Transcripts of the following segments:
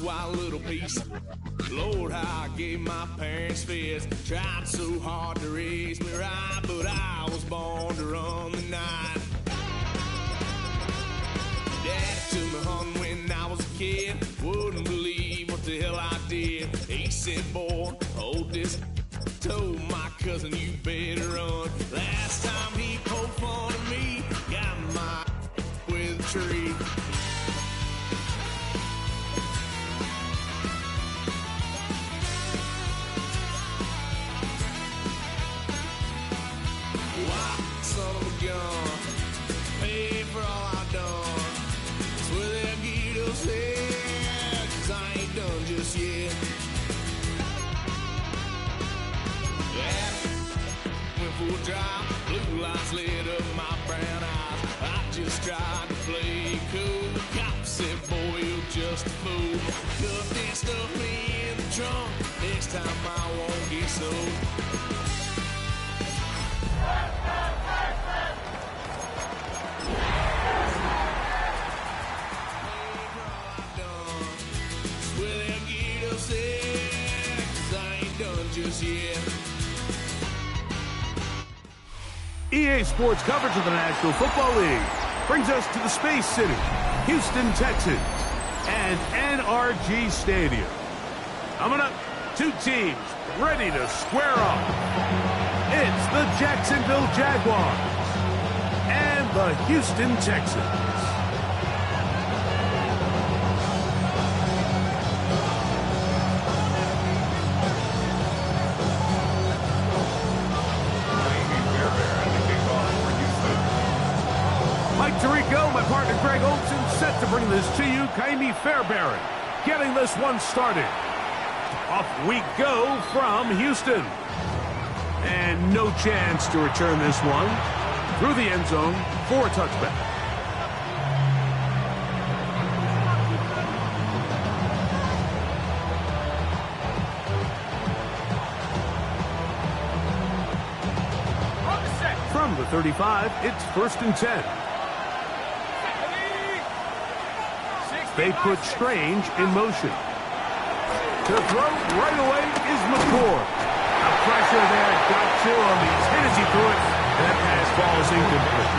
Wild little piece. Lord, how I gave my parents fits. Tried so hard to raise me right, but I was born to run the night. Dad took me hunting when I was a kid. Wouldn't believe what the hell I did. He said, boy, hold this. Told my cousin, you better run. Last time he poked fun at me, got my with a tree. Son of a gun, pay for all I done. That's where they'll get us head, 'cause I ain't done just yet. Yeah, went full drive, blue lights lit up my brown eyes. I just tried to play cool. Cop said, boy, you're just a fool. Cuffed and stuffed me in the trunk. Next time I won't get sold. EA Sports coverage of the National Football League brings us to the Space City, Houston, Texas, and NRG Stadium. Coming up, two teams ready to square off. It's the Jacksonville Jaguars and the Houston Texans. Tirico, my partner Greg Olson, set to bring this to you. Kaimi Fairbairn getting this one started. Off we go from Houston. And no chance to return this one through the end zone for a touchback. From the 35, it's 1st and 10. They put Strange in motion. To throw right away is McCord. The pressure there got to him. He's hit as he threw it. That pass falls incomplete.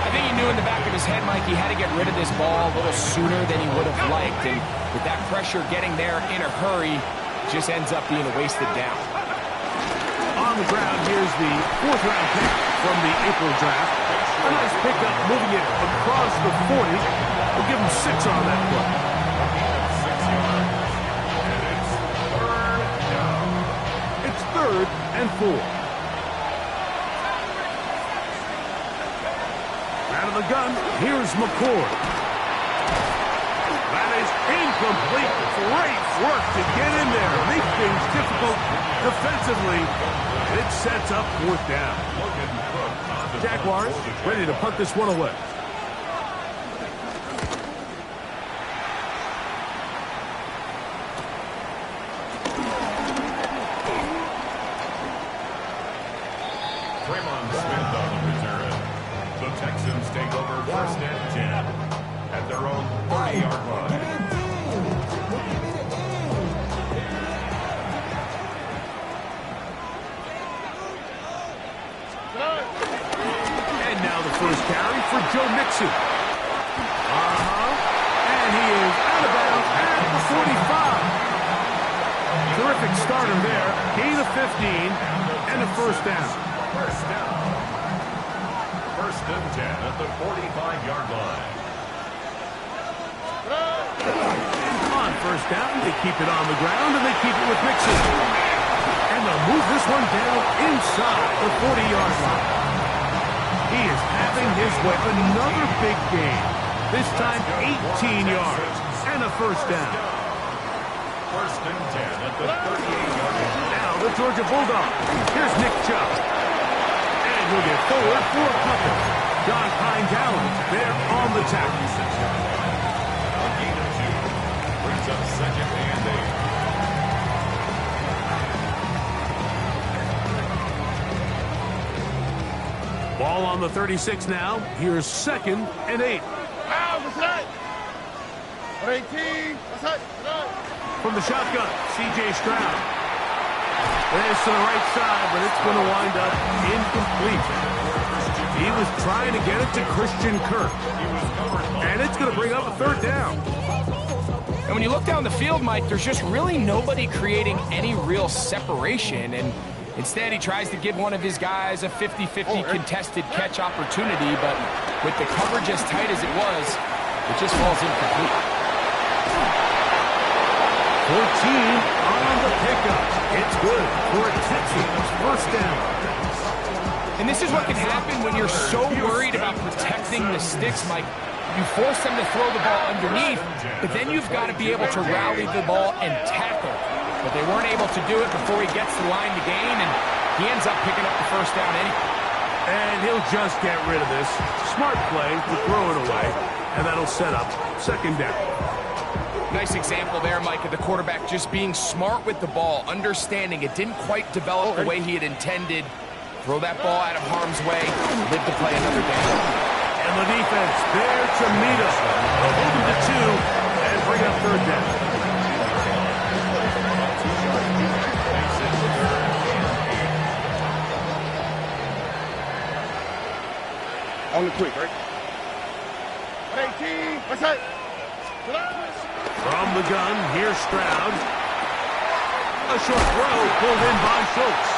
I think he knew in the back of his head, Mike, he had to get rid of this ball a little sooner than he would have liked. And with that pressure getting there in a hurry, just ends up being a wasted down. On the ground, here's the 4th round pick from the April draft. A nice pickup moving it across the 40. We'll give him 6 on that play. It's 3rd and 4. Out of the gun, here's McCord. That is incomplete. Great work to get in there. Make things difficult defensively. It sets up 4th down. Jaguars ready to punt this one away. Texans take over 1st and 10 at their own 30-yard line. And now the first carry for Joe Mixon. And he is out of bounds at the 45. Terrific starter there. Gain of 15 and a 1st down. 1st and 10 at the 45-yard line. On 1st down, they keep it on the ground, and they keep it with Mixon. And they'll move this one down inside the 40-yard line. He is having his way. Another big game. This time 18 yards and a 1st down. 1st and 10 at the 38-yard line. Now the Georgia Bulldogs. Here's Nick Chubb. He'll get forward for a couple. John Hines Allen there on the tackle. A gain of 2 brings up 2nd and 8. Ball on the 36 now. Here's 2nd and 8. From the shotgun, C.J. Stroud. This to the right side, but it's going to wind up incomplete. He was trying to get it to Christian Kirk. And it's going to bring up a 3rd down. And when you look down the field, Mike, there's just really nobody creating any real separation. And instead, he tries to give one of his guys a 50-50 contested catch opportunity. But with the coverage as tight as it was, it just falls incomplete. 14 on the pickup. It's good for a Texans 1st down. And this is what can happen when you're so worried about protecting the sticks, Mike. You force them to throw the ball underneath, but then you've got to be able to rally the ball and tackle. But they weren't able to do it before he gets to the line to gain, and he ends up picking up the 1st down anyway. And he'll just get rid of this. Smart play to throw it away, and that'll set up 2nd down. Nice example there, Mike, of the quarterback just being smart with the ball, understanding it didn't quite develop the way he had intended. Throw that ball out of harm's way, live to play another down. And the defense there to meet us. They'll hold him to 2 and bring up 3rd down. On the quick, right? 18, what's that? From the gun, here's Stroud. A short throw pulled in by Schultz.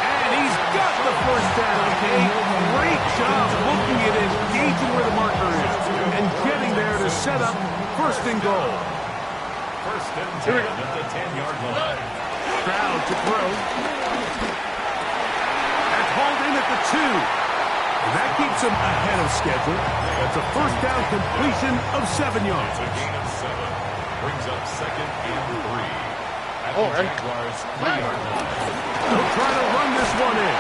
And he's got the 1st down. A great job looking at it, engaging where the marker is, and getting there to set up 1st and goal. 1st and 10 at the 10-yard line. Stroud to throw. That's hauled in at the 2. And that keeps him ahead of schedule. That's a 1st down completion of 7 yards. It's a gain of 7. Brings up 2nd and 3. At the Jaguars' 3-yard line. He'll try to run this one in.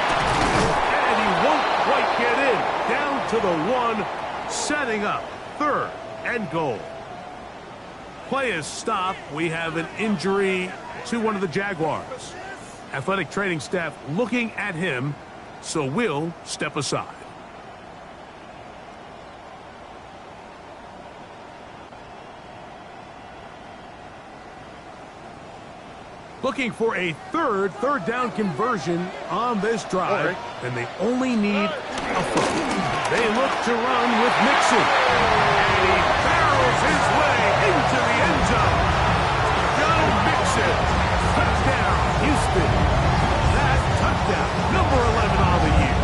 And he won't quite get in. Down to the 1, setting up 3rd and goal. Play is stopped. We have an injury to one of the Jaguars. Athletic training staff looking at him, so we'll step aside. Looking for a third down conversion on this drive, and they only need a foot. They look to run with Mixon. And he barrels his way into the end zone. Joe Mixon. Touchdown, Houston. That touchdown, number 11 on the year.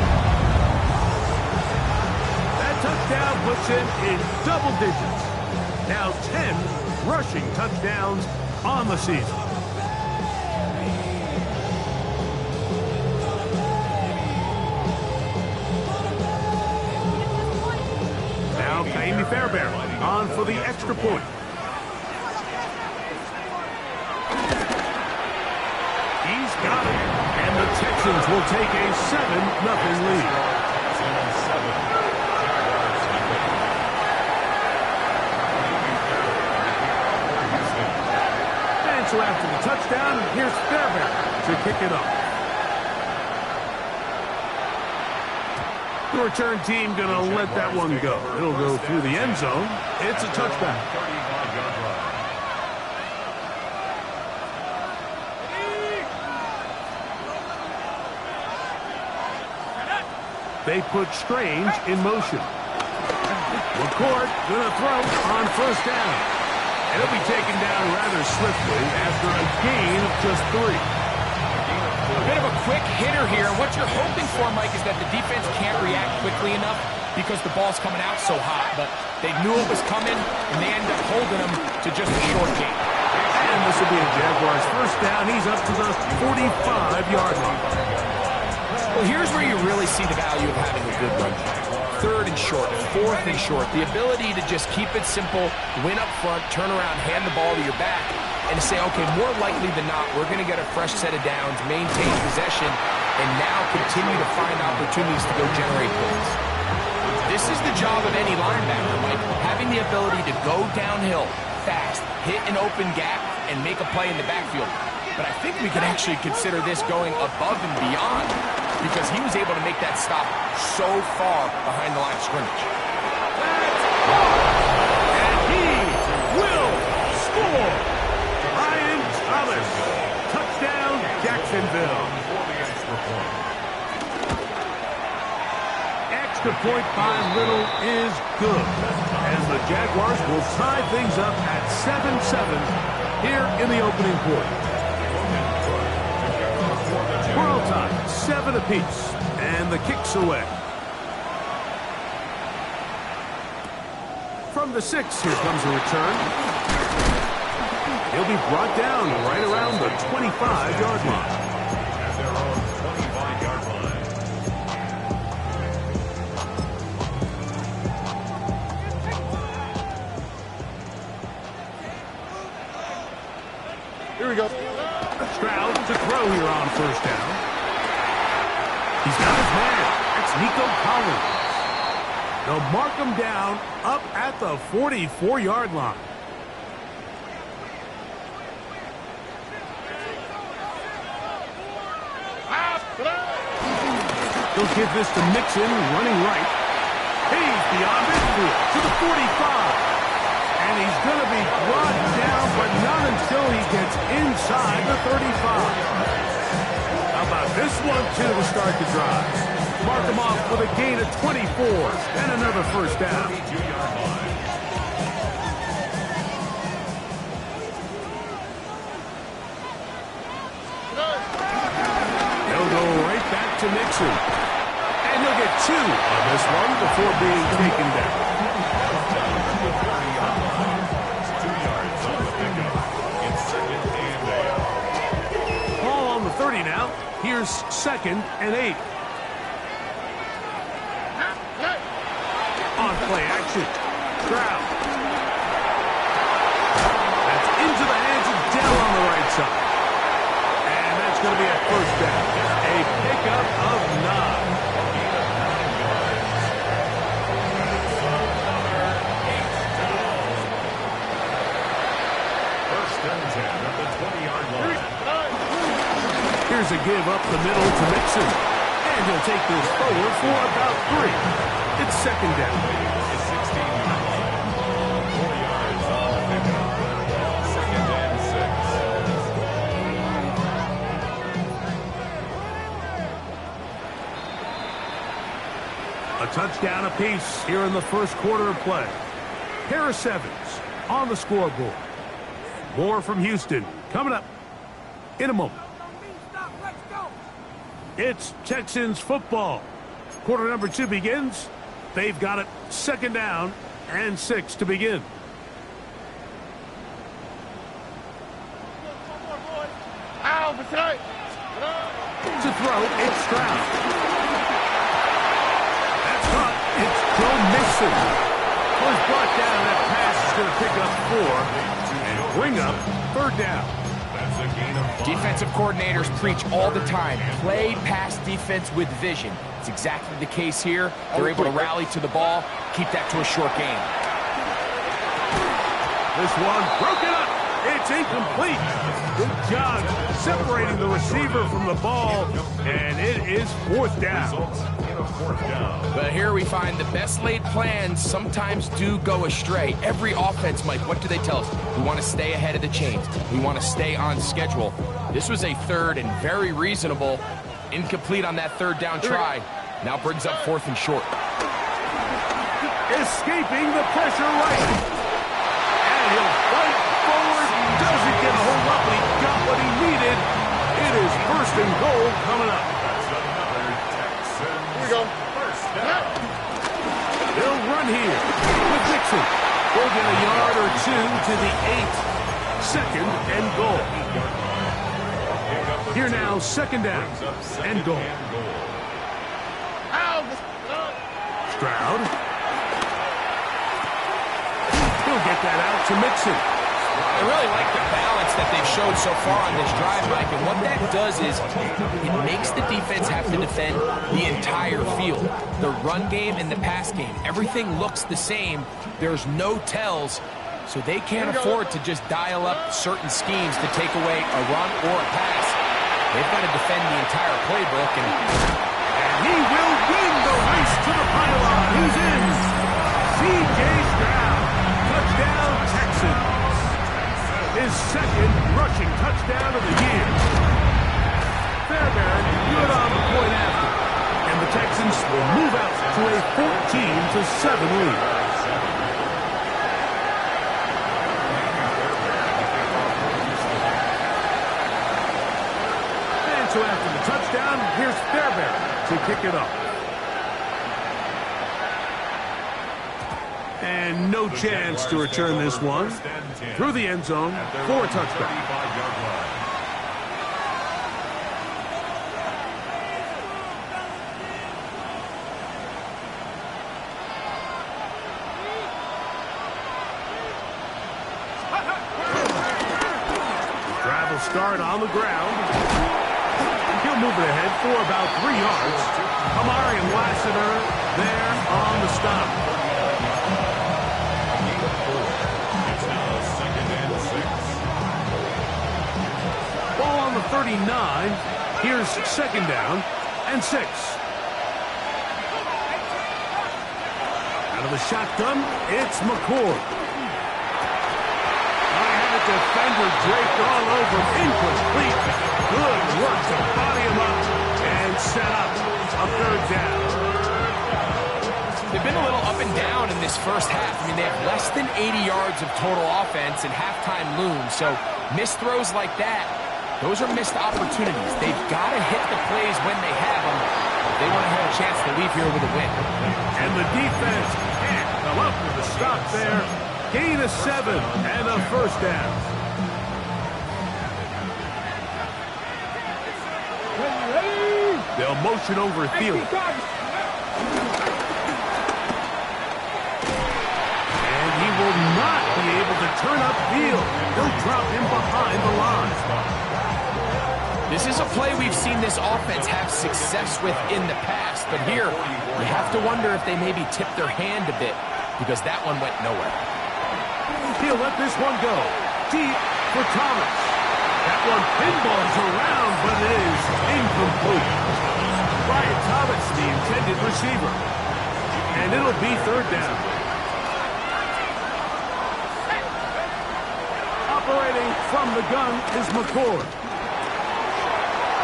That touchdown puts him in double digits. Now 10 rushing touchdowns on the season. Kaimi Fairbairn on for the extra point. He's got it. And the Texans will take a 7-0 lead. And so after the touchdown, here's Fairbairn to kick it off. The return team going to let that one go. It'll go through the end zone. It's a touchback. They put Strange in motion. McCourt going to throw on 1st down. And he'll be taken down rather swiftly after a gain of just 3. A bit of a quick hitter here. What you're hoping for, Mike, is that the defense can't react quickly enough because the ball's coming out so hot. But they knew it was coming, and they end up holding them to just a short gain. And this will be a Jaguars 1st down. He's up to the 45-yard line. Well, here's where you really see the value of having a good run back. 3rd and short, 4th and short. The ability to just keep it simple, win up front, turn around, hand the ball to your back, and say, okay, more likely than not, we're going to get a fresh set of downs, maintain possession, and now continue to find opportunities to go generate points. This is the job of any linebacker, Mike, having the ability to go downhill fast, hit an open gap, and make a play in the backfield. But I think we could actually consider this going above and beyond because he was able to make that stop so far behind the line of scrimmage. And he will score. Ryan Thomas. Touchdown, Jacksonville. Extra point by Little is good, as the Jaguars will tie things up at 7-7 here in the opening quarter. We're all tied, 7 apiece, and the kick's away. From the 6, here comes a return. He'll be brought down right around the 25-yard line. At their own 25-yard line. Here we go. Stroud to throw here on first down. He's got his man. That's Nico Collins. They'll mark him down up at the 44-yard line. He'll give this to Mixon, running right. He's beyond midfield to the 45. And he's going to be brought down, but not until he gets inside the 35. How about this one, too, to start the drive? Mark him off with a gain of 24 and another first down. He'll go right back to Mixon. And he'll get 2 on this one before being taken down. 2 yards on the pickup. It's 2nd and 8. Ball on the 30 now. Here's 2nd and 8. On play action. Stroud. That's into the hands of Dell on the right side. And that's going to be a first down. A pickup of 9. First and 10 at the 20-yard line. Here's a give up the middle to Mixon. And he'll take this forward for about 3. It's 2nd down. It's 16-yard line. 4 yards on the pickup. 2nd and 6. A touchdown apiece here in the first quarter of play. Harris Evans on the scoreboard. More from Houston coming up in a moment. It's Texans football. Quarter number 2 begins. They've got it 2nd down and 6 to begin. To throw, it's Stroud. That's caught. It's Joe Mixon. Was brought down. That pass is going to pick up 4 and bring up 3rd down. That's a gain of 5. Defensive coordinators preach all the time, play pass defense with vision. It's exactly the case here. They're able to rally to the ball, keep that to a short gain. This one broken up. It's incomplete. Good job separating the receiver from the ball, and it is 4th down. In a 4th down. But here we find the best laid plans sometimes do go astray. Every offense, Mike, what do they tell us? We want to stay ahead of the chains. We want to stay on schedule. This was a 3rd and very reasonable. Incomplete on that 3rd down try. Now brings up 4th and short. Escaping the pressure right. And he'll fight forward. Doesn't get a hold up, but he got what he needed. It is 1st and goal coming up. That's another Texans. Here we go. First down. They'll run here with Mixon. We'll get a yard or 2 to the 8. 2nd and goal. Here now, 2nd down and goal. Stroud. He'll get that out to Mixon. I really like the balance that they've showed so far on this drive, Mike. And what that does is it makes the defense have to defend the entire field. The run game and the pass game, everything looks the same. There's no tells, so they can't afford to just dial up certain schemes to take away a run or a pass. They've got to defend the entire playbook, and He will win the race to the pylon. He's in. C.J. Stroud. Touchdown, Texans. His second rushing touchdown of the year. Fairbairn good on the point after. And the Texans will move out to a 14-7 lead. And so after the touchdown, here's Fairbairn to kick it off. And no chance to return this one. Through the end zone for a touchdown. Drive will start on the ground. He'll move it ahead for about 3 yards. Amari and Lassiter there on the stop. Ball on the 39. Here's second down and 6. Out of the shotgun, it's McCord. I have a defender draped all over him. Incomplete. Good work to body him up and set up a third down. They've been a little up and down in this first half. I mean, they have less than 80 yards of total offense and halftime looms. So missed throws like that, those are missed opportunities. They've got to hit the plays when they have them. They want to have a chance to leave here with a win. And the defense can't come up with a stop there. Gain of 7 and a first down. They'll motion over Thielen. And he will not be able to turn upfield. They'll drop him behind the line. This is a play we've seen this offense have success with in the past, but here you have to wonder if they maybe tipped their hand a bit because that one went nowhere. He'll let this one go. Deep for Thomas. That one pinballs around, but it is incomplete. Brian Thomas, the intended receiver. And it'll be third down. Operating from the gun is McCord.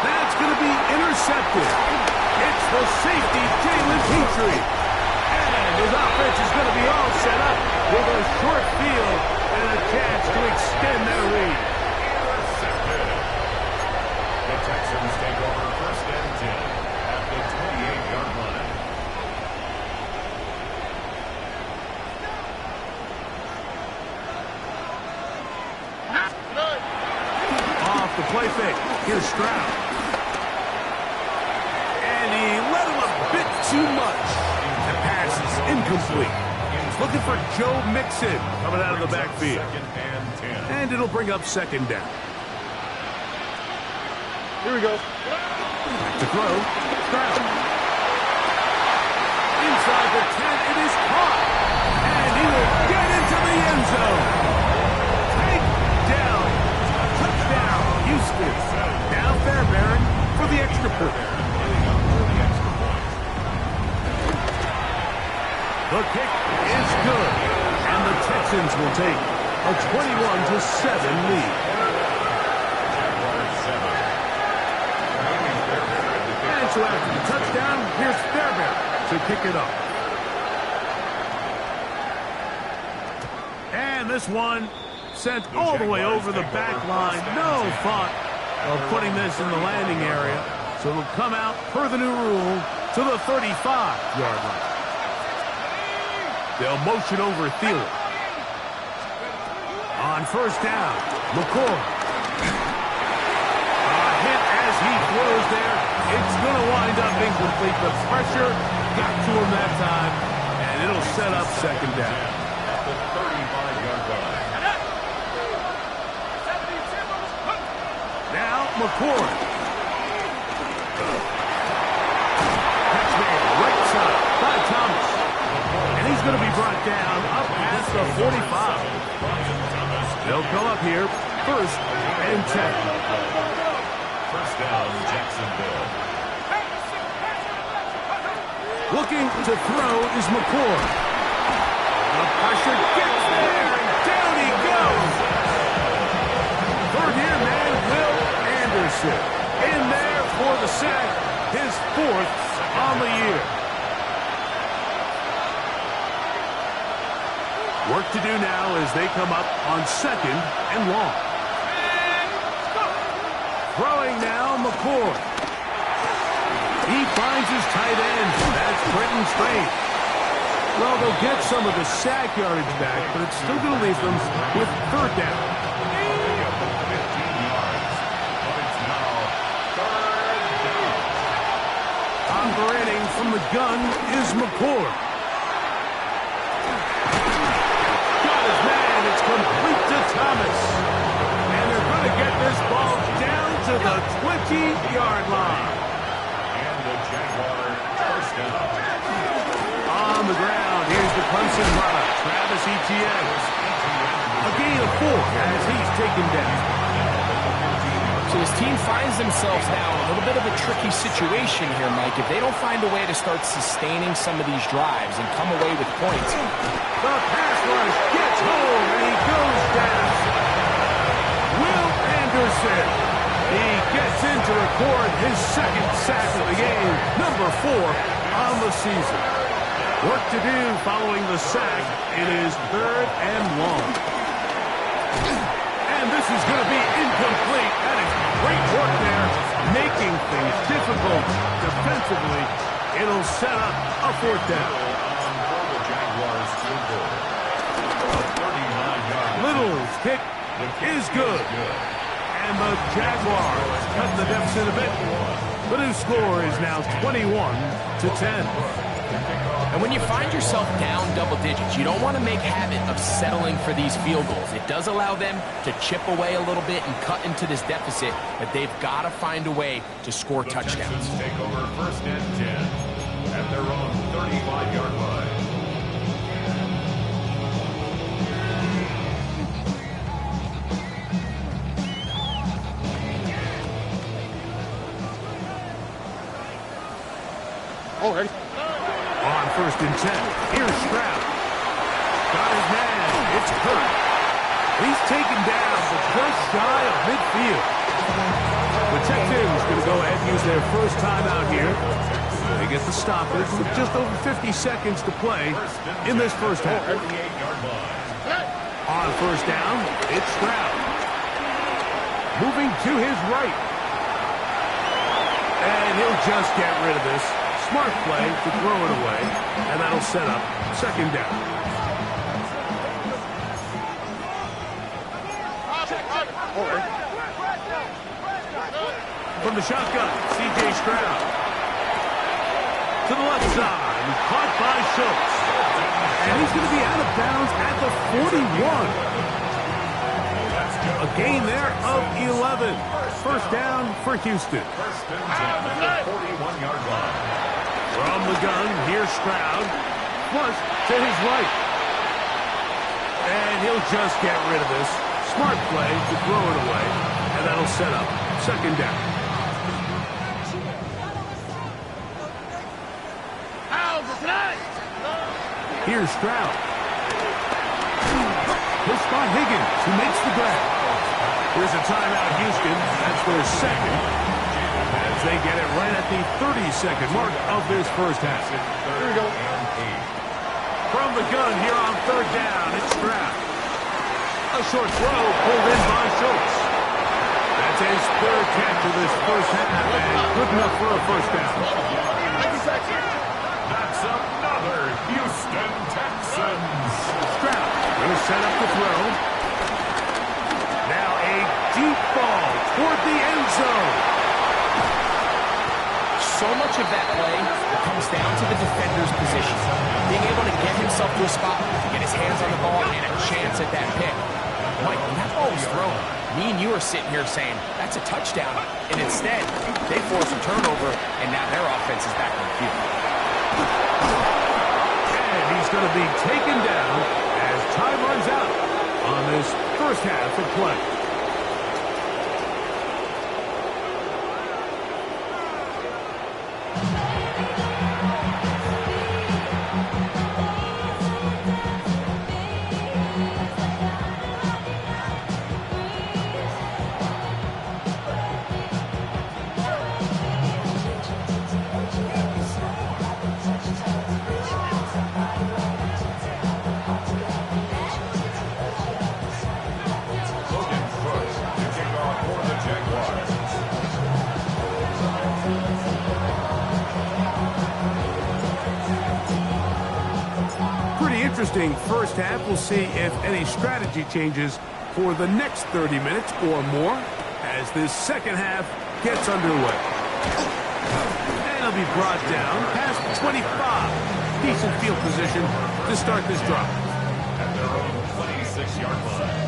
That's going to be intercepted. It's the safety, Jalen Petrie. And his offense is going to be all set up with a short field and a chance to extend their lead. The Texans take over first and 10 at the 28-yard line. Off the play fake. Here's Stroud. And he let him a bit too much. The pass is incomplete. He's looking for Joe Mixon coming out of the backfield. Second and 10. And it'll bring up second down. Here we go. Back to throw. Stroud. Inside the 10, it is caught. And he will get into the end zone. Take down. Touchdown, Houston. Now Fairbairn for the extra point. The kick is good. And the Texans will take a 21-7 lead. And so after the touchdown, here's Fairbairn to kick it off. And this one sent all the way over the back line. No thought of putting this in the landing area. So it'll come out per the new rule to the 35-yard line. They'll motion over Thielen. On first down, McCord. A hit as he throws there. It's going to wind up incomplete. The pressure got to him that time, and it'll set up second down. At the 35-yard line. Now, McCord. Catch made right side by Thomas. And he's going to be brought down up past the 45. They'll come up here first and 10. First down, Jacksonville. Looking to throw is McCoy. The pressure gets there, and down he goes. Third-year man Will Anderson in there for the sack, his 4th on the year. Work to do now as they come up on 2nd and long. Throwing now, McCoy. He finds his tight end. That's Brenton Strange. Well, they'll get some of the sack yardage back, but it's still going to leave them with 3rd down. Operating from the gun is McCoy. Got his man. It's complete to Thomas. And they're going to get this ball down to the 20-yard line. And the Jaguars first down. On the ground, here's the Clemson runner, Travis Etienne. A gain of 4 as he's taken down. So this team finds themselves now in a little bit of a tricky situation here, Mike. If they don't find a way to start sustaining some of these drives and come away with points. The pass rush gets home, and he goes down. Will Anderson. He gets in to record his 2nd sack of the game, number 4 on the season. Work to do following the sack. It is 3rd and long. And this is going to be incomplete. That is great work there, making things difficult defensively. It'll set up a 4th down. Little's kick is good. And the Jaguars cut the deficit a bit. The new score is now 21-10. And when you find yourself down double digits, you don't want to make habit of settling for these field goals. It does allow them to chip away a little bit and cut into this deficit, but they've got to find a way to score touchdowns. Take over 1st and 10 at their own 35-yard line. All right. On 1st and 10, here's Stroud. Got his man. It's Kurt. He's taken down, but just shy of midfield. The Texans going to go ahead and use their first timeout here. They get the stoppage with just over 50 seconds to play in this first half. On 1st down, it's Stroud. Moving to his right. And he'll just get rid of this. Smart play to throw it away, and that'll set up 2nd down. From the shotgun, C.J. Stroud. To the left side, caught by Schultz. And he's going to be out of bounds at the 41. A gain there of 11. 1st down for Houston. 1st and 10 at the 41-yard line. From the gun, here's Stroud. Flush to his right. And he'll just get rid of this. Smart play to throw it away. And that'll set up 2nd down. Here's Stroud. Pushed by Higgins, who makes the grab. Here's a timeout, Houston. That's their 2nd. As they get it right at the 30-second mark of this first half. Here we go. From the gun here on 3rd down, it's Stroud. A short throw pulled in by Schultz. That's his 3rd catch of this first half, and good enough for a 1st down. That's another Houston Texans. Stroud will set up the throw. Now a deep ball toward the end zone. So much of that play comes down to the defender's position. Being able to get himself to a spot, get his hands on the ball, and a chance at that pick. Mike, when that ball was thrown, me and you are sitting here saying, that's a touchdown. And instead, they force a turnover, and now their offense is back on the field. And he's going to be taken down as time runs out on this first half of play. interesting first half. We'll see if any strategy changes for the next 30 minutes or more as this second half gets underway. And he'll be brought down past 25. Decent field position to start this drive. At their own 26-yard line.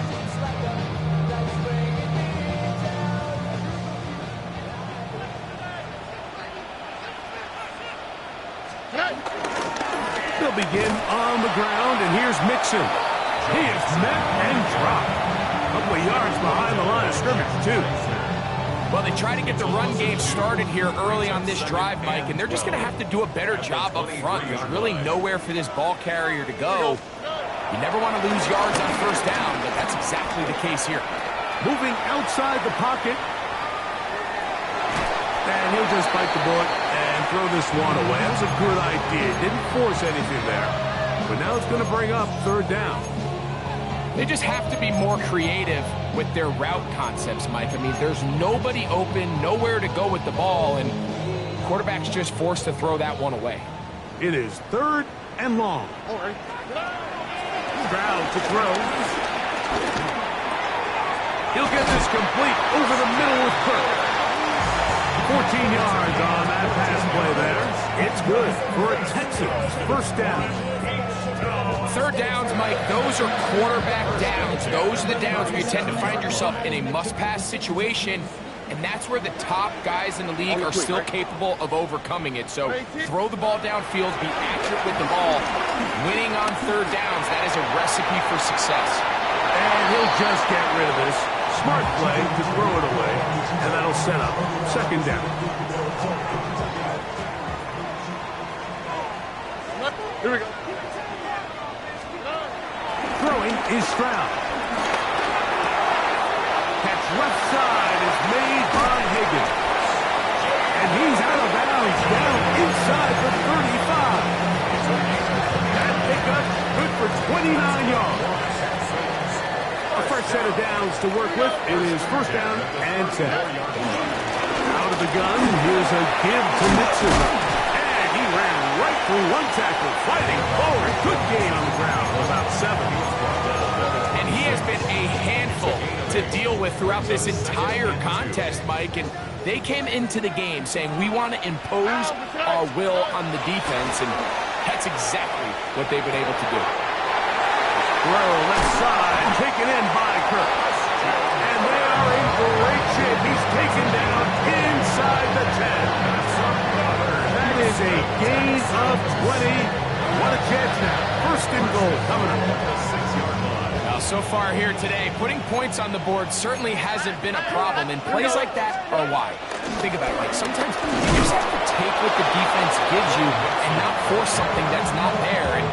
They'll begin on the ground, and here's Mixon. He is met and dropped. A couple of yards behind the line of scrimmage, too. Well, they try to get the run game started here early on this drive, Mike, and they're just going to have to do a better job up front. There's really nowhere for this ball carrier to go. You never want to lose yards on first down, but that's exactly the case here. Moving outside the pocket. And he'll just bite the bullet and throw this one away. That was a good idea. Didn't force anything there. But now it's going to bring up third down. They just have to be more creative with their route concepts, Mike. I mean, there's nobody open, nowhere to go with the ball, and quarterback's just forced to throw that one away. It is third and long. Stroud to throw. He'll get this complete over the middle with Kirk. 14 yards on that pass play there. It's good for a Texans first down. Third downs, Mike, those are quarterback downs. Those are the downs where you tend to find yourself in a must-pass situation, and that's where the top guys in the league are still capable of overcoming it. So throw the ball downfield, be accurate with the ball. Winning on third downs, that is a recipe for success. And he'll just get rid of this. Smart play to throw it away, and that'll set up second down. Here we go. Throwing is Stroud. Catch left side is made by Higgins. And he's out of bounds, down inside the 35. That pickup good for 29 yards. A fresh set of downs to work with. It is first down and 10. Out of the gun, here's a give to Mixon. And he ran right through one tackle, fighting forward. Good gain on the ground, about 7. And he has been a handful to deal with throughout this entire contest, Mike. And they came into the game saying, we want to impose our will on the defense. And that's exactly what they've been able to do. Throw left side, taken in by Kirk. And they are in great shape. He's taken down inside the 10. That is a gain of 20. What a chance now. First and goal coming up. Now, so far here today, putting points on the board certainly hasn't been a problem, and plays like that are why. Think about it, like sometimes you just have to take what the defense gives you and not force something that's not there, and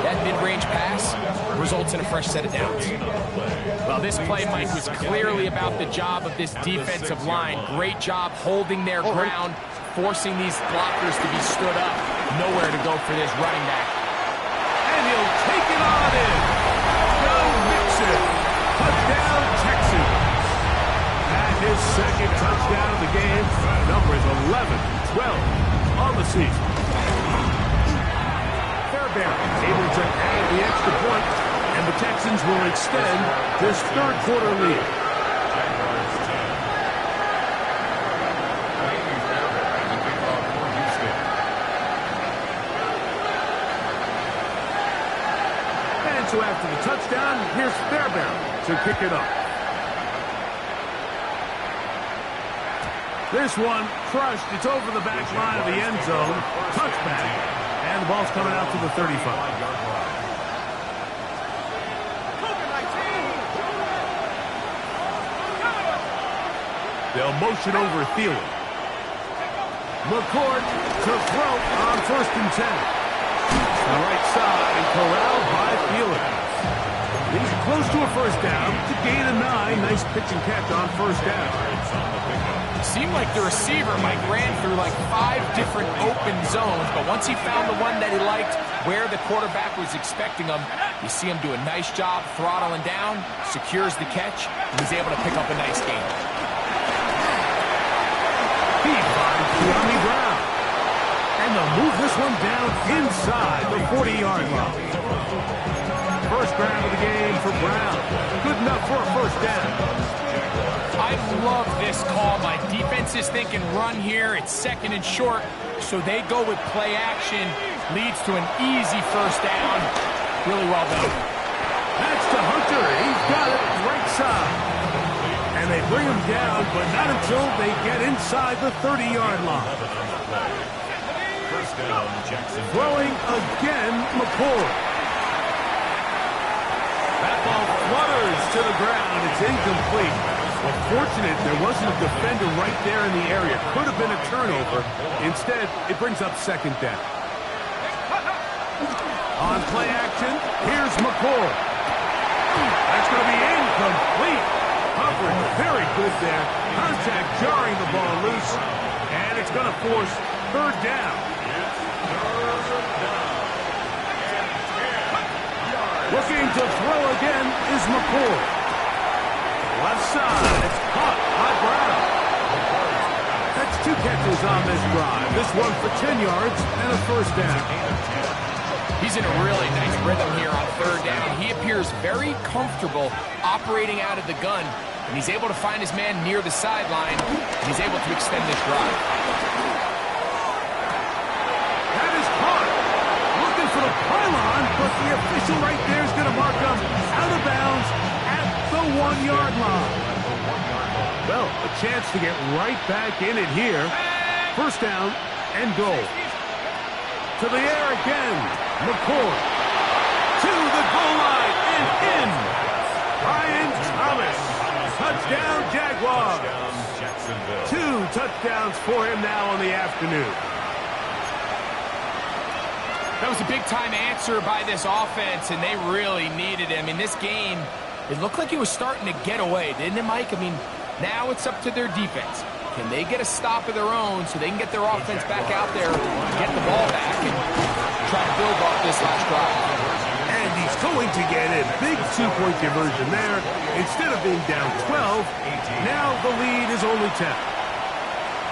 that mid-range pass results in a fresh set of downs. Well, this play, Mike, was clearly about the job of this defensive line. Great job holding their ground, forcing these blockers to be stood up. Nowhere to go for this running back. And he'll take it on in. Go Mixon. Touchdown, Texans. And his second touchdown of the game. Numbers 11-12 on the season. Fairbairn able to add the extra point, and the Texans will extend this third quarter lead. So after the touchdown, here's Fairbairn to kick it up. This one crushed. It's over the back line of the end zone. Touchback. And the ball's coming out to the 35. They'll motion over Thielen. McCourt to throw on first and 10. The right side, corralled by Thielen. He's close to a first down. To gain of 9. Nice pitch and catch on first down. Seemed like the receiver, Mike, ran through like 5 different open zones, but once he found the one that he liked, where the quarterback was expecting him, you see him do a nice job throttling down, secures the catch, and he's able to pick up a nice gain. He finds De'Ami Brown. And they'll move this one down inside the 40-yard line. First grab of the game for Brown. Good enough for a first down. I love this call. My defense is thinking run here. It's second and short, so they go with play action. Leads to an easy first down. Really well done. That's to Hunter. He's got it right side. And they bring him down, but not until they get inside the 30-yard line. First down, Jackson. Throwing again, McCoy. That ball flutters to the ground. It's incomplete. Well, fortunate there wasn't a defender right there in the area. Could have been a turnover. Instead, it brings up second down. On play action, here's McCoy. That's going to be incomplete. Coverage very good there. Contact jarring the ball loose. And it's going to force third down. Looking to throw again is McCoy. Left side, it's caught by Brown. That's 2 catches on this drive. This one for 10 yards and a first down. He's in a really nice rhythm here on third down. He appears very comfortable operating out of the gun, and he's able to find his man near the sideline, and he's able to extend this drive. That is caught. Looking for the pylon, but the official right there is going to mark him out of bounds at the 1-yard line. Well, a chance to get right back in it here. First down and goal. To the air again. McCoy. To the goal line and in. Brian Thomas. Touchdown, Jaguars. 2 touchdowns for him now on the afternoon. That was a big-time answer by this offense, and they really needed him. In this game, it looked like he was starting to get away, didn't it, Mike? I mean, now it's up to their defense. Can they get a stop of their own so they can get their offense back out there, get the ball back, and try to build off this last drive? And he's going to get a big 2-point conversion there. Instead of being down 12, now the lead is only 10.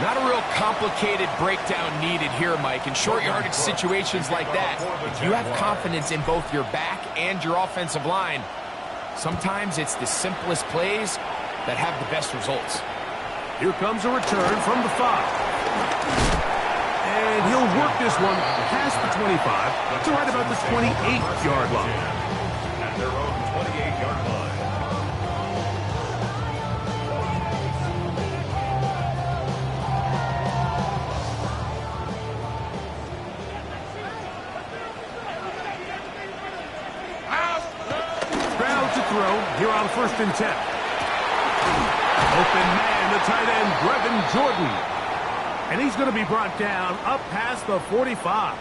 Not a real complicated breakdown needed here, Mike. In short yardage situations like that, if you have confidence in both your back and your offensive line, sometimes it's the simplest plays that have the best results. Here comes a return from the 5. And he'll work this one past the 25 to right about the 28-yard line. At their own 28-yard line. Here on 1st and 10. Open man, the tight end, Brevin Jordan. And he's going to be brought down up past the 45.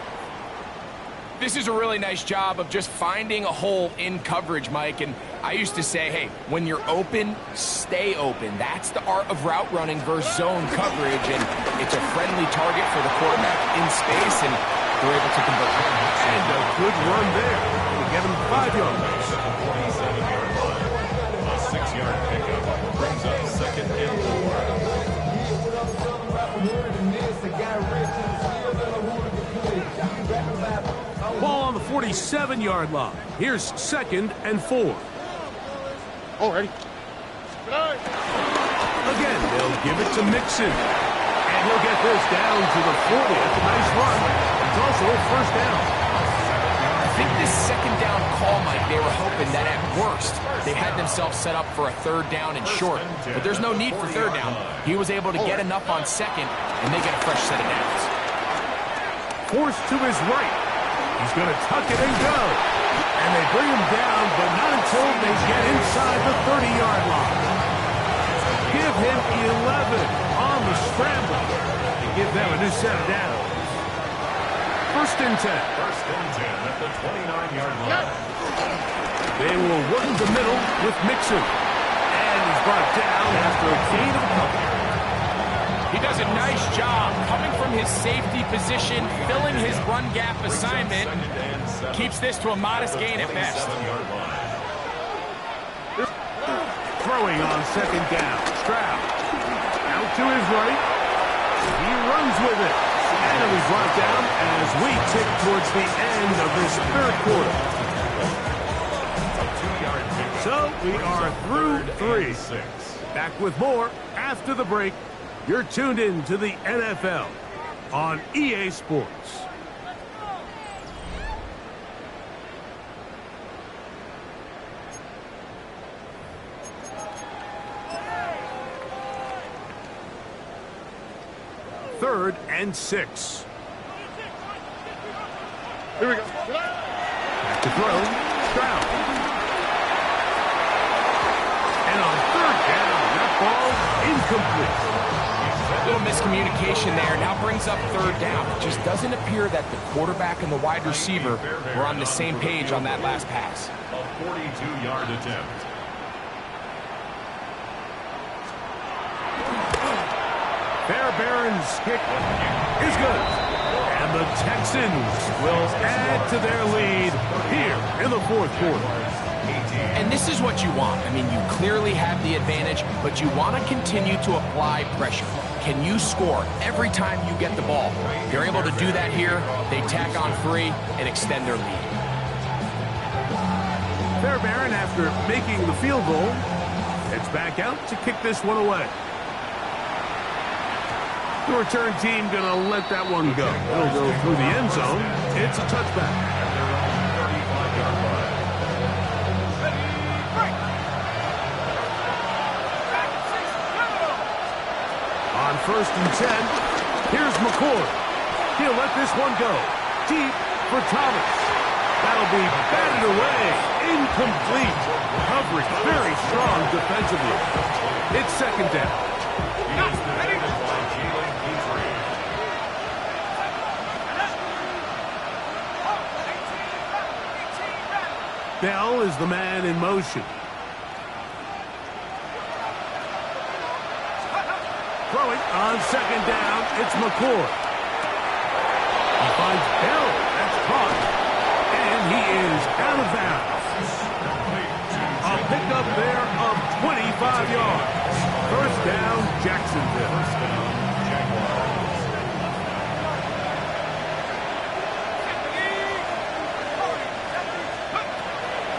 This is a really nice job of just finding a hole in coverage, Mike. And I used to say, hey, when you're open, stay open. That's the art of route running versus zone coverage. And it's a friendly target for the quarterback in space, and they're able to convert. And a good run there to get him 5 yards. 47-yard line. A 6-yard pickup brings up second and 4. Ball on the 47-yard line. Here's 2nd and 4. Already. Again, they'll give it to Mixon. And he'll get this down to the 40. That's a nice run. It's also a first down. I think this second down call, Mike, they were hoping that at worst they had themselves set up for a 3rd down and short. But there's no need for 3rd down. He was able to get enough on 2nd, and they get a fresh set of downs. Forced to his right. He's going to tuck it and go. And they bring him down, but not until they get inside the 30-yard line. Give him 11 on the scramble and give them a new set of downs. 1st and 10. 1st and 10 at the 29-yard line. They will work the middle with Mixon. And he's brought down after a gain of a couple. He does a nice job coming from his safety position, filling his run gap assignment. Keeps this to a modest gain at best. Throwing on 2nd down. Stroud out to his right. He runs with it. And it'll be brought down as we tick towards the end of this third quarter. So we are through 3. Back with more after the break. You're tuned in to the NFL on EA Sports. Third and 6. Here we go. Back to throw. Stroud. And on third down, that ball incomplete. A little miscommunication there. Now brings up third down. It just doesn't appear that the quarterback and the wide receiver were on the same page on that last pass. A 42-yard attempt. Fairbairn's kick is good. And the Texans will add to their lead here in the fourth quarter. And this is what you want. I mean, you clearly have the advantage, but you want to continue to apply pressure. Can you score every time you get the ball? They're able to do that here. They tack on 3 and extend their lead. Fairbairn, after making the field goal, heads back out to kick this one away. The return team going to let that one go. It'll go through the end zone. It's a touchback. On first and 10, here's McCoy. He'll let this one go. Deep for Thomas. That'll be batted away. Incomplete. Coverage very strong defensively. It's second down. Bell is the man in motion. Throwing on second down, it's McCoy. He finds Bell. That's caught. And he is out of bounds. A pickup there of 25 yards. First down, Jacksonville.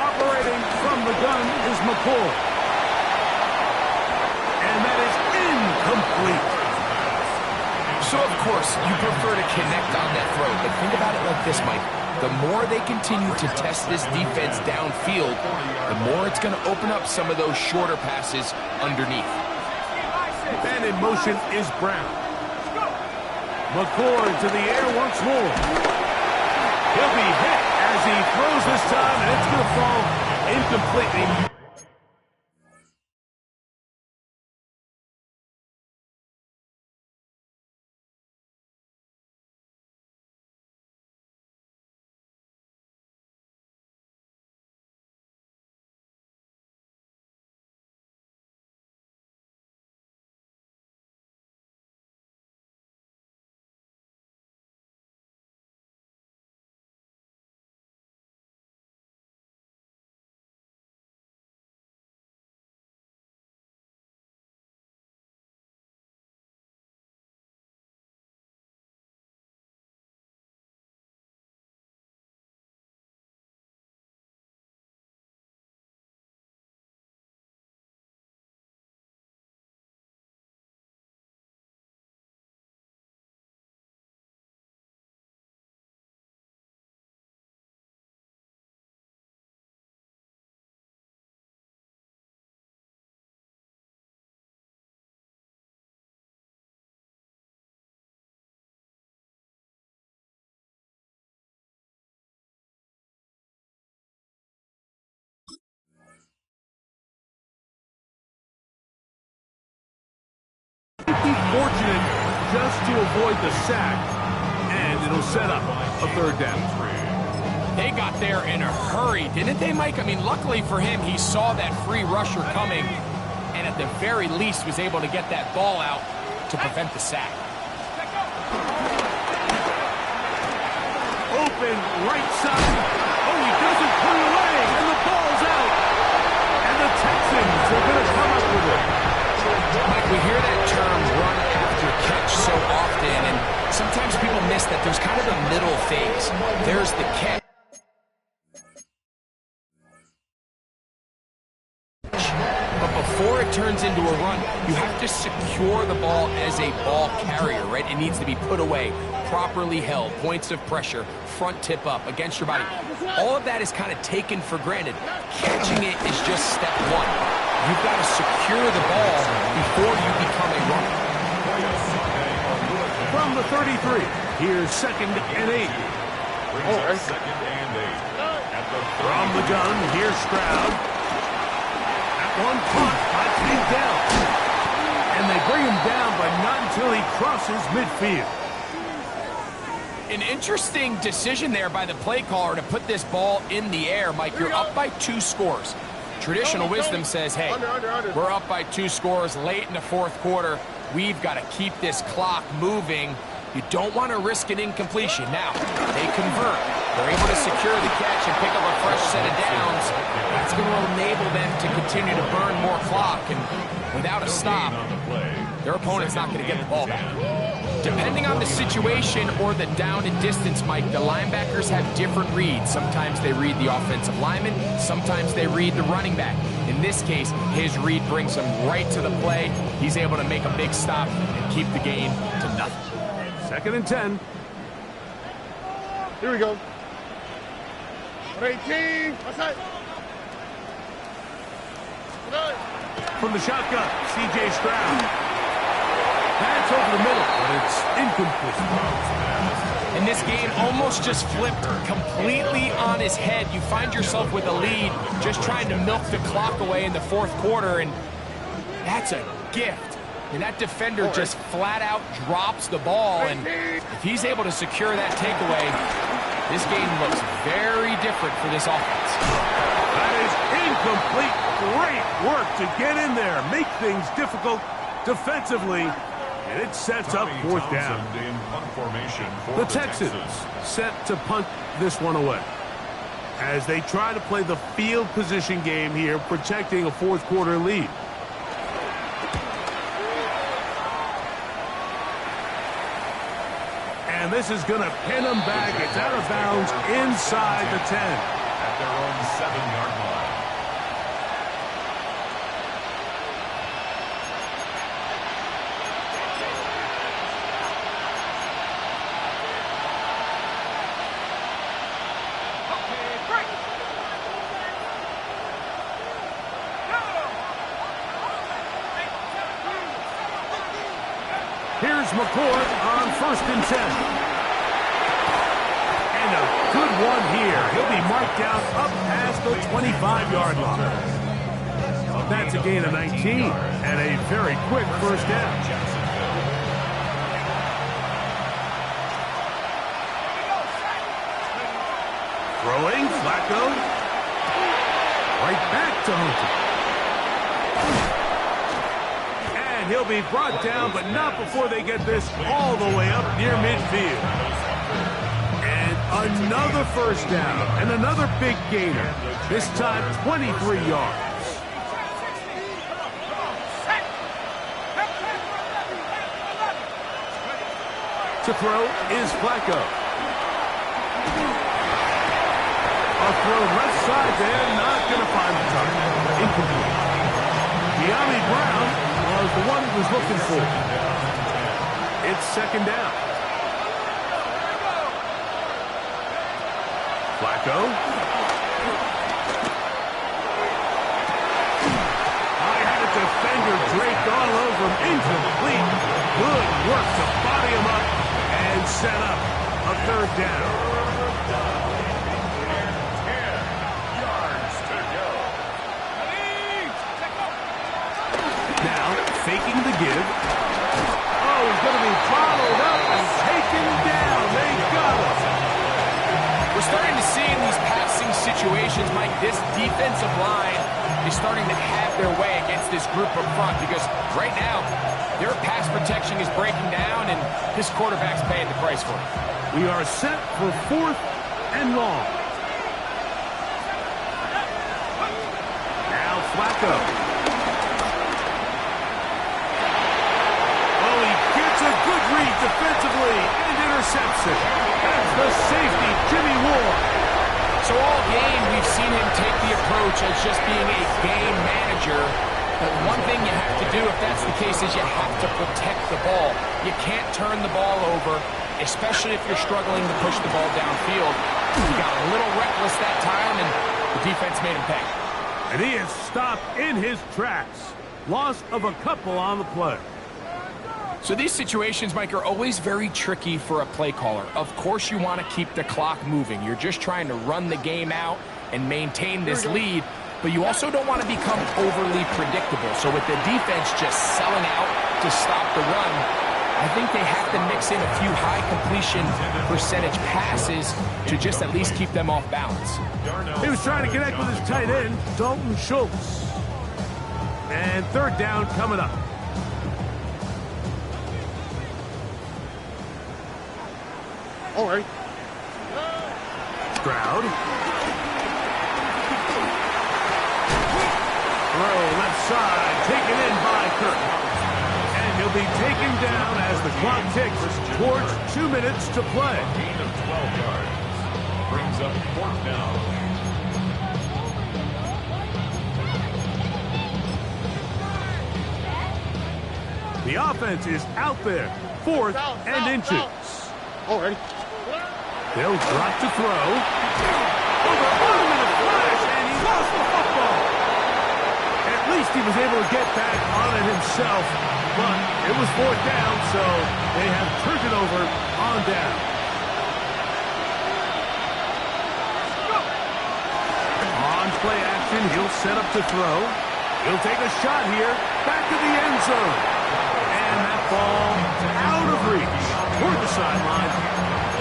Operating from the gun is McCoy. And that is incomplete. So, of course, you prefer to connect on that throw, but think about it like this, Mike. The more they continue to test this defense downfield, the more it's going to open up some of those shorter passes underneath. And in motion is Brown. McCoy to the air once more. He'll be hit as he throws this time, and it's going to fall incompletely. Be fortunate just to avoid the sack, and it'll set up a third down. They got there in a hurry, didn't they, Mike? I mean, luckily for him, he saw that free rusher coming, and at the very least was able to get that ball out to prevent the sack. Open right side. Oh, he doesn't put it away, and the ball's out. And the Texans are going to come up with it. Mike, we hear that term run after catch so often, and sometimes people notice that there's kind of a middle phase. There's the catch. But before it turns into a run, you have to secure the ball as a ball carrier, right? It needs to be put away, properly held, points of pressure, front tip up against your body. All of that is kind of taken for granted. Catching it is just step one. You've got to secure the ball before you become a runner. From the 33, here's 2nd and 8. Second and 8. At the From the gun, here's Stroud. One caught by Tank Dell. And they bring him down, but not until he crosses midfield. An interesting decision there by the play caller to put this ball in the air. Mike, you're up by 2 scores. Traditional wisdom says, hey, we're up by 2 scores late in the 4th quarter. We've got to keep this clock moving. You don't want to risk an incompletion. Now, they convert. They're able to secure the catch and pick up a fresh set of downs. That's going to enable them to continue to burn more clock. And without a stop, their opponent's not going to get the ball back. Depending on the situation or the down and distance, Mike, the linebackers have different reads. Sometimes they read the offensive lineman. Sometimes they read the running back. In this case, his read brings him right to the play. He's able to make a big stop and keep the game to nothing. 2nd and 10. Here we go. 18. Outside. From the shotgun, C.J. Stroud. Pass over the middle, but it's incomplete. And this game almost just flipped completely on his head. You find yourself with a lead, just trying to milk the clock away in the 4th quarter, and that's a gift. And that defender just flat out drops the ball, and if he's able to secure that takeaway, this game looks very different for this offense. That is incomplete. Great work to get in there, make things difficult defensively, and it sets up 4th down. The Texans set to punt this one away as they try to play the field position game here, protecting a 4th quarter lead. And this is going to pin them back. It's out of bounds inside the 10. At their own 7-yard line. Here's McCord on 1st and 10. And a good one here. He'll be marked down up past the 25-yard line. That's a gain of 19 and a very quick 1st down. Throwing, Flacco. Right back to Hunter. And he'll be brought down, but not before they get this all the way up near midfield. And another 1st down, and another big gainer. This time, 23 yards. To throw is Flacco. A throw left side there, not going to find the target. Incomplete. De'Ami Brown was the one he was looking for. It's 2nd down. Flacco. I had a defender draped all over him. Incomplete. Good work to body him up and set up a 3rd down. 10 yards to go. Now, faking the give. Oh, he's going to be followed up and taken down. They got him. We're starting to see in these passing situations, Mike, this defensive line is starting to have their way against this group up front because right now, their pass protection is breaking down and this quarterback's paying the price for it. We are set for 4th and long. Now Flacco. Oh, he gets a good read defensively and intercepts decision. That's the safety, Jimmy Ward. So all game, we've seen him take the approach as just being a game manager. But one thing you have to do, if that's the case, is you have to protect the ball. You can't turn the ball over, especially if you're struggling to push the ball downfield. He got a little reckless that time, and the defense made him pay. And he is stopped in his tracks. Loss of a couple on the play. So these situations, Mike, are always very tricky for a play caller. Of course you want to keep the clock moving. You're just trying to run the game out and maintain this lead, but you also don't want to become overly predictable. So with the defense just selling out to stop the run, I think they have to mix in a few high completion percentage passes to just at least keep them off balance. He was trying to connect with his tight end, Dalton Schultz. And third down coming up. All right. Stroud. Throw left side, taken in by Kirk. And he'll be taken down as the clock ticks towards 2 minutes to play. Gain of 12 yards. Brings up fourth down. The offense is out there. Fourth and inches. All right. They'll drop to throw. Over in a flash, and he lost the football. At least he was able to get back on it himself, but it was fourth down, so they have turned it over on down. On play action, he'll set up to throw. He'll take a shot here, back to the end zone. And that ball out of reach toward the sideline.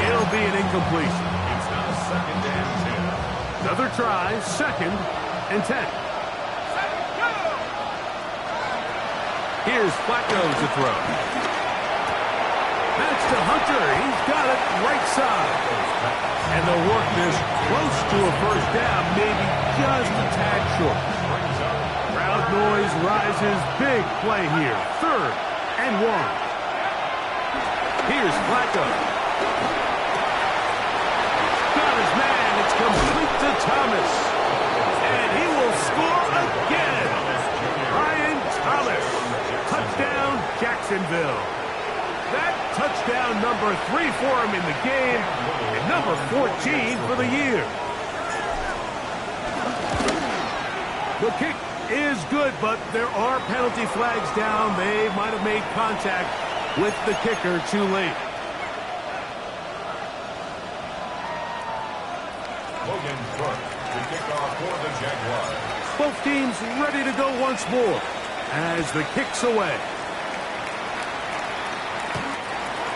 It'll be an incompletion. It's now second and 10. Another try, second and 10. Here's Flacco to throw. That's to Hunter. He's got it right side. And they'll work this close to a first down, maybe just a tad short. Crowd noise rises. Big play here. Third and 1. Here's Flacco. Got his man. It's complete to Thomas. And he will score again. Brian Thomas. Touchdown, Jacksonville. That touchdown number 3 for him in the game, and number 14 for the year. The kick is good, but there are penalty flags down. They might have made contact with the kicker too late. Logan Burke, the kickoff for the Jaguars. Both teams ready to go once more as the kick's away.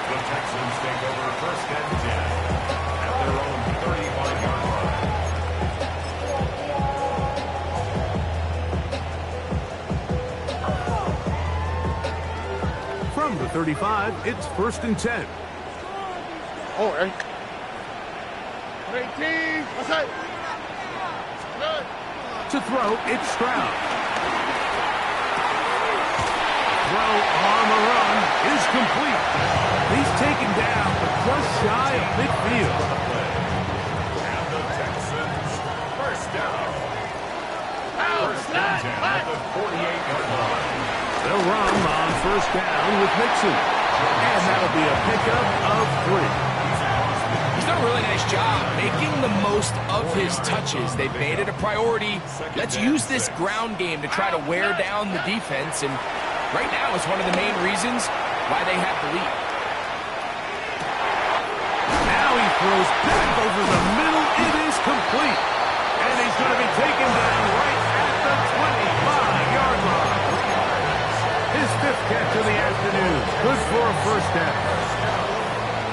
The Texans take over first and 10 at their own 35-yard line. From the 35, it's first and 10. All right. 18. What's that? Good. To throw, it's Stroud. Throw on the run is complete. He's taken down, but just shy of midfield. And the Texans first down. First and 10 at the 48-yard line. They'll run on first down with Mixon. And that'll be a pickup of 3. He's done a really nice job making the most of his touches. They've made it a priority. Let's use this ground game to try to wear down the defense, and right now it's one of the main reasons why they have the lead. Now he throws back over the middle. It is complete. And he's going to be taken down right at the 25-yard line. His 5th catch of the afternoon. Good for a first down.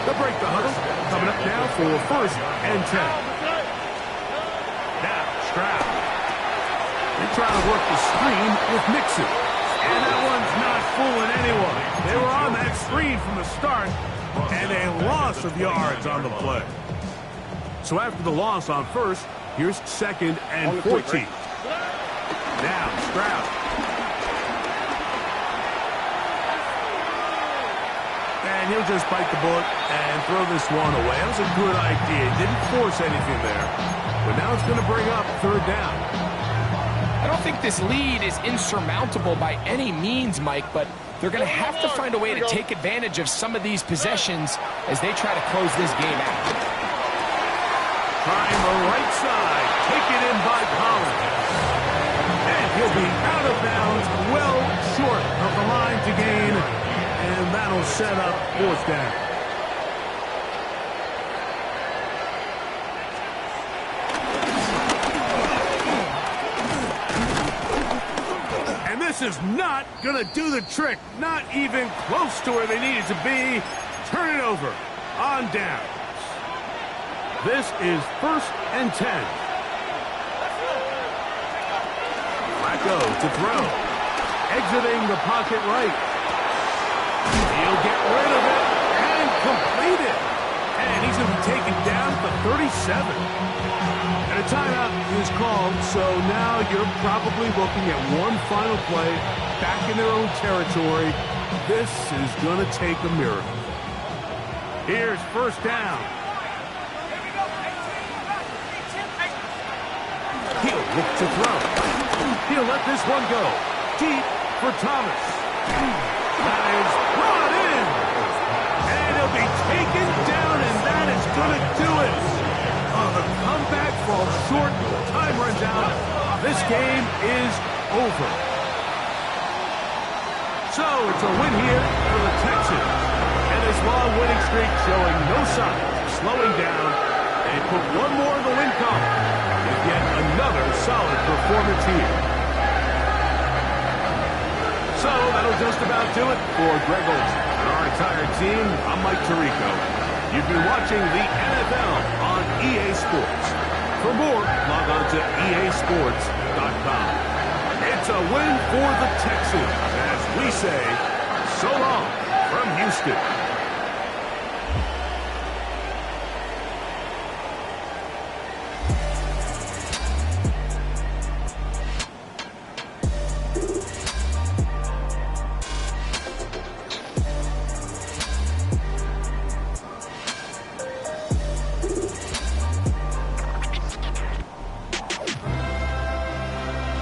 They'll break the huddle. Coming up now for first and 10. Now, Stroud. They're trying to work the screen with Mixon. And that one's not fooling anyone. They were on that screen from the start, and a loss of yards on the play. So after the loss on first, here's second and 14. Now, Stroud. And he'll just bite the bullet and throw this one away. That was a good idea. He didn't force anything there. But now it's going to bring up third down. I don't think this lead is insurmountable by any means, Mike, but they're going to have to find a way to take advantage of some of these possessions as they try to close this game out. Trying the right side. Taken in by Collins. And he'll be out of bounds, well short of the line to gain. And that'll set up fourth down. And this is not going to do the trick. Not even close to where they needed to be. Turn it over on downs. This is 1st and 10. Flacco to throw. Exiting the pocket right. He'll get rid of it and complete it. And he's going to be taken down at the 37. And a timeout is called, so now you're probably looking at one final play back in their own territory. This is going to take a miracle. Here's first down. He'll look to throw. He'll let this one go. Deep for Thomas. That is brought in. And he'll be taken down, and that is going to do it. The comeback falls short. Time runs out. This game is over. So it's a win here for the Texans. And this long winning streak showing no signs of slowing down. They put one more in the win column. And yet another solid performance here. So that'll just about do it for Greg Olsen and our entire team. I'm Mike Tirico. You've been watching the NFL on EA Sports. For more, log on to easports.com. It's a win for the Texans as we say so long from Houston.